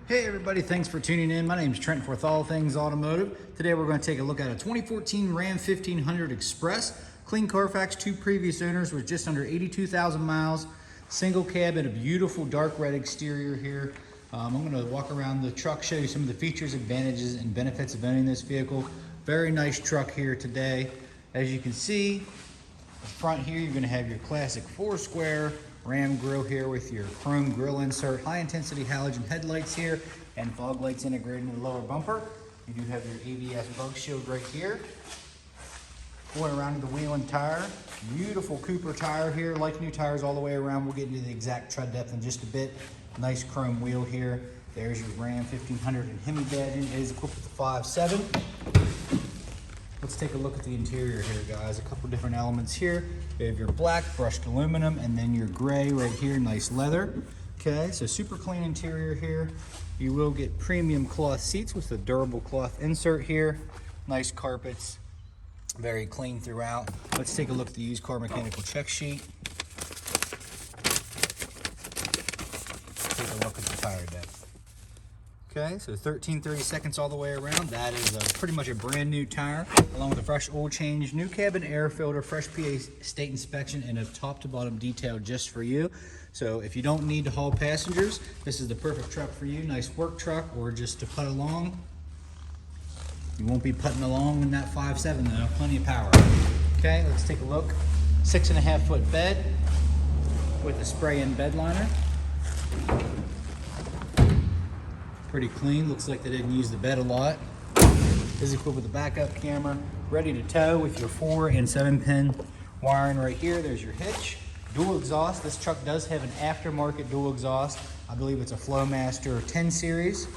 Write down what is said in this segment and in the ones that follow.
Hey everybody, thanks for tuning in. My name is Trent with All Things Automotive. Today we're going to take a look at a 2014 Ram 1500 Express. Clean Carfax, 2 previous owners with just under 82,000 miles. Single cab and a beautiful dark red exterior here. I'm going to walk around the truck, show you some of the features, advantages, and benefits of owning this vehicle. Very nice truck here today. As you can see, the front here you're going to have your classic 4-square Ram grille here with your chrome grille insert, high intensity halogen headlights here, and fog lights integrated in the lower bumper. You do have your ABS bug shield right here. Going around to the wheel and tire, beautiful Cooper tire here, like new tires all the way around. We'll get into the exact tread depth in just a bit. Nice chrome wheel here. There's your Ram 1500 and Hemi badge. It is equipped with the 5.7. Let's take a look at the interior here, guys. A couple different elements here. You have your black brushed aluminum and then your gray right here, nice leather. Okay, so super clean interior here. You will get premium cloth seats with a durable cloth insert here. Nice carpets, very clean throughout. Let's take a look at the used car mechanical check sheet. Take a look at the tire depth. Okay, so 1330 seconds all the way around. That is pretty much a brand new tire, along with a fresh oil change, new cabin air filter, fresh PA state inspection, and a top to bottom detail just for you. So if you don't need to haul passengers, this is the perfect truck for you. Nice work truck, or just to putt along. You won't be putting along in that 5.7 though, plenty of power. Okay, let's take a look. 6.5 foot bed with a spray-in bed liner. Pretty clean, looks like they didn't use the bed a lot. Is equipped with a backup camera, ready to tow with your 4 and 7 pin wiring right here. There's your hitch. Dual exhaust. This truck does have an aftermarket dual exhaust. I believe it's a Flowmaster 10 series.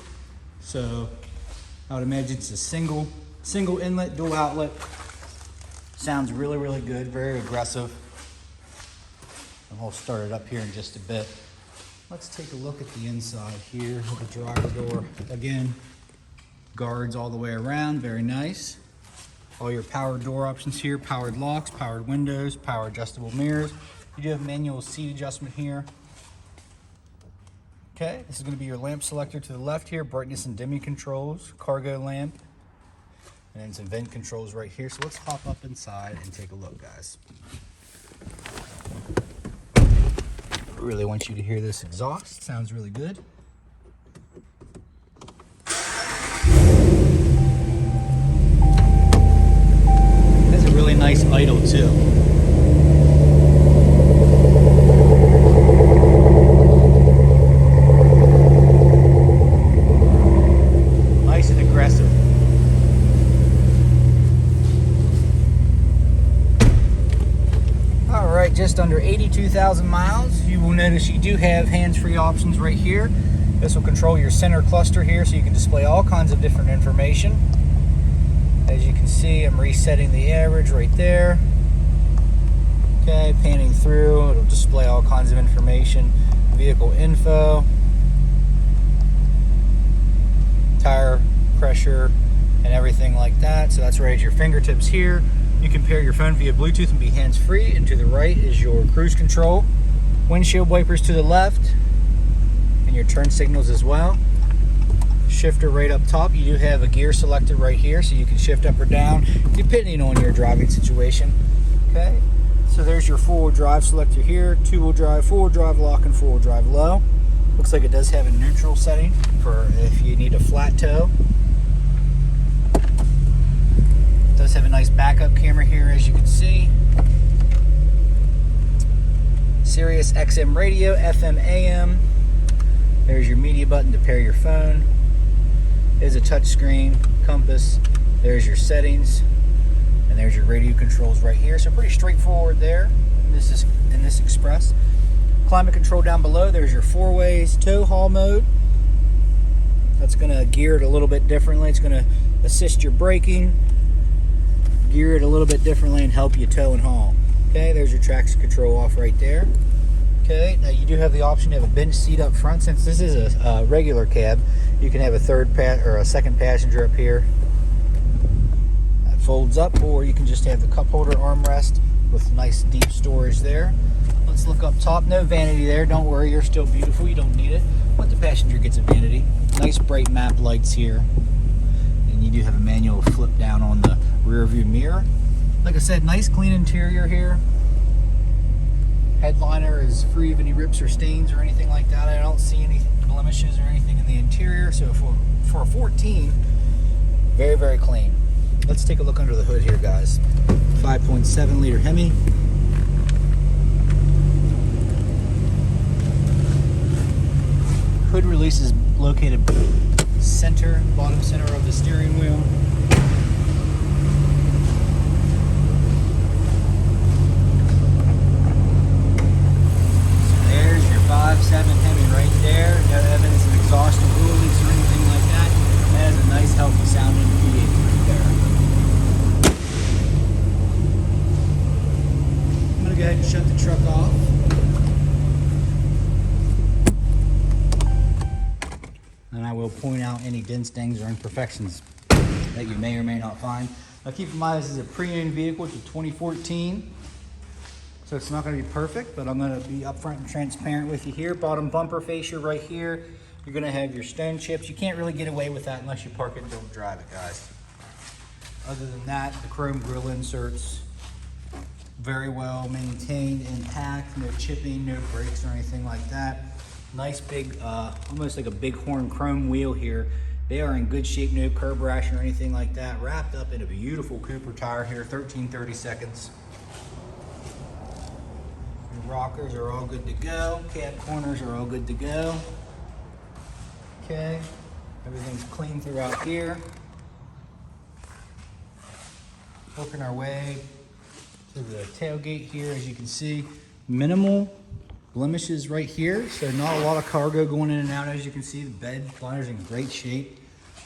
So I would imagine it's a single inlet, dual outlet. Sounds really, really good, very aggressive. And we'll start it up here in just a bit. Let's take a look at the inside here with the driver door. Again, guards all the way around, very nice. All your power door options here, powered locks, powered windows, power adjustable mirrors. You do have manual seat adjustment here. Okay, this is going to be your lamp selector to the left here, brightness and dimming controls, cargo lamp, and then some vent controls right here. So let's hop up inside and take a look, guys. Really want you to hear this exhaust. Sounds really good. Has a really nice idle too. Nice and aggressive. Alright, just under 82,000 miles. You will notice you do have hands-free options right here. This will control your center cluster here so you can display all kinds of different information. As you can see, I'm resetting the average right there. Okay, panning through, it'll display all kinds of information. Vehicle info, tire pressure, and everything like that. So that's right at your fingertips here. You can pair your phone via Bluetooth and be hands-free, and to the right is your cruise control. Windshield wipers to the left, and your turn signals as well. Shifter right up top. You do have a gear selector right here, so you can shift up or down depending on your driving situation. Okay, so there's your 4-wheel drive selector here, 2-wheel drive, 4-wheel drive lock, and 4-wheel drive low. Looks like it does have a neutral setting for if you need a flat tow. Does have a nice backup camera here, as you can see. Sirius XM radio, FM AM. There's your media button to pair your phone. There's a touch screen, compass. There's your settings, and there's your radio controls right here. So pretty straightforward there. This is in this Express. Climate control down below. There's your 4-ways tow haul mode. That's going to gear it a little bit differently. It's going to assist your braking, gear it a little bit differently, and help you tow and haul. Okay, there's your traction control off right there. Okay, now you do have the option to have a bench seat up front. Since this is a regular cab, you can have a second passenger up here. That folds up, or you can just have the cup holder armrest with nice deep storage there. Let's look up top. No vanity there. Don't worry, you're still beautiful. You don't need it. But the passenger gets a vanity. Nice nice bright map lights here. And you do have a manual flip down on the rear view mirror. Like I said, nice clean interior here. Headliner is free of any rips or stains or anything like that. I don't see any blemishes or anything in the interior. So for a 14, very, very clean. Let's take a look under the hood here, guys. 5.7 liter Hemi. Hood release is located center, bottom center of the steering wheel. There's your 5.7 Hemi right there. No evidence of exhaust or oil leaks or anything like that. That is a nice, healthy sounding V8 right there. I'm going to go ahead and shut the truck off. And I will point out any dents, dings, or imperfections that you may or may not find. Now keep in mind, this is a pre-owned vehicle. It's a 2014. So it's not going to be perfect, but I'm going to be upfront and transparent with you here. Bottom bumper fascia right here. You're going to have your stone chips. You can't really get away with that unless you park it and don't drive it, guys. Other than that, the chrome grille inserts, very well maintained, intact, no chipping, no breaks or anything like that. Nice big, almost like a bighorn chrome wheel here. They are in good shape, no curb rash or anything like that. Wrapped up in a beautiful Cooper tire here, 13/32. Your rockers are all good to go. Cab corners are all good to go. Okay, everything's clean throughout here. Working our way to the tailgate here, as you can see. Minimal blemishes right here, so not a lot of cargo going in and out. As you can see, the bed liner's in great shape.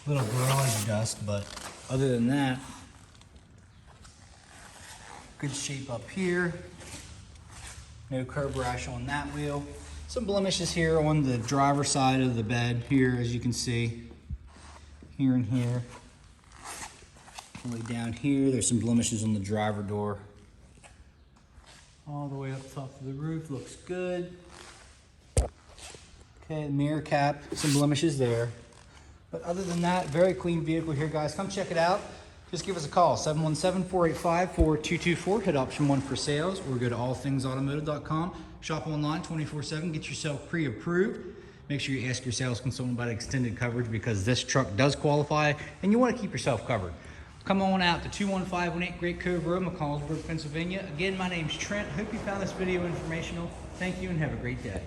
Little garage dust, but other than that, good shape up here. No curb rash on that wheel. Some blemishes here on the driver's side of the bed here, as you can see. Here and here. All the way down here, there's some blemishes on the driver door. All the way up top of the roof, looks good. Okay, mirror cap, some blemishes there. But other than that, very clean vehicle here, guys. Come check it out. Just give us a call, 717-485-4224. Hit option 1 for sales, or go to allthingsautomotive.com. Shop online 24/7, get yourself pre-approved. Make sure you ask your sales consultant about extended coverage, because this truck does qualify and you want to keep yourself covered. Come on out to 21518 Great Cove Road, McCallsburg, Pennsylvania. Again, my name's Trent. Hope you found this video informational. Thank you and have a great day.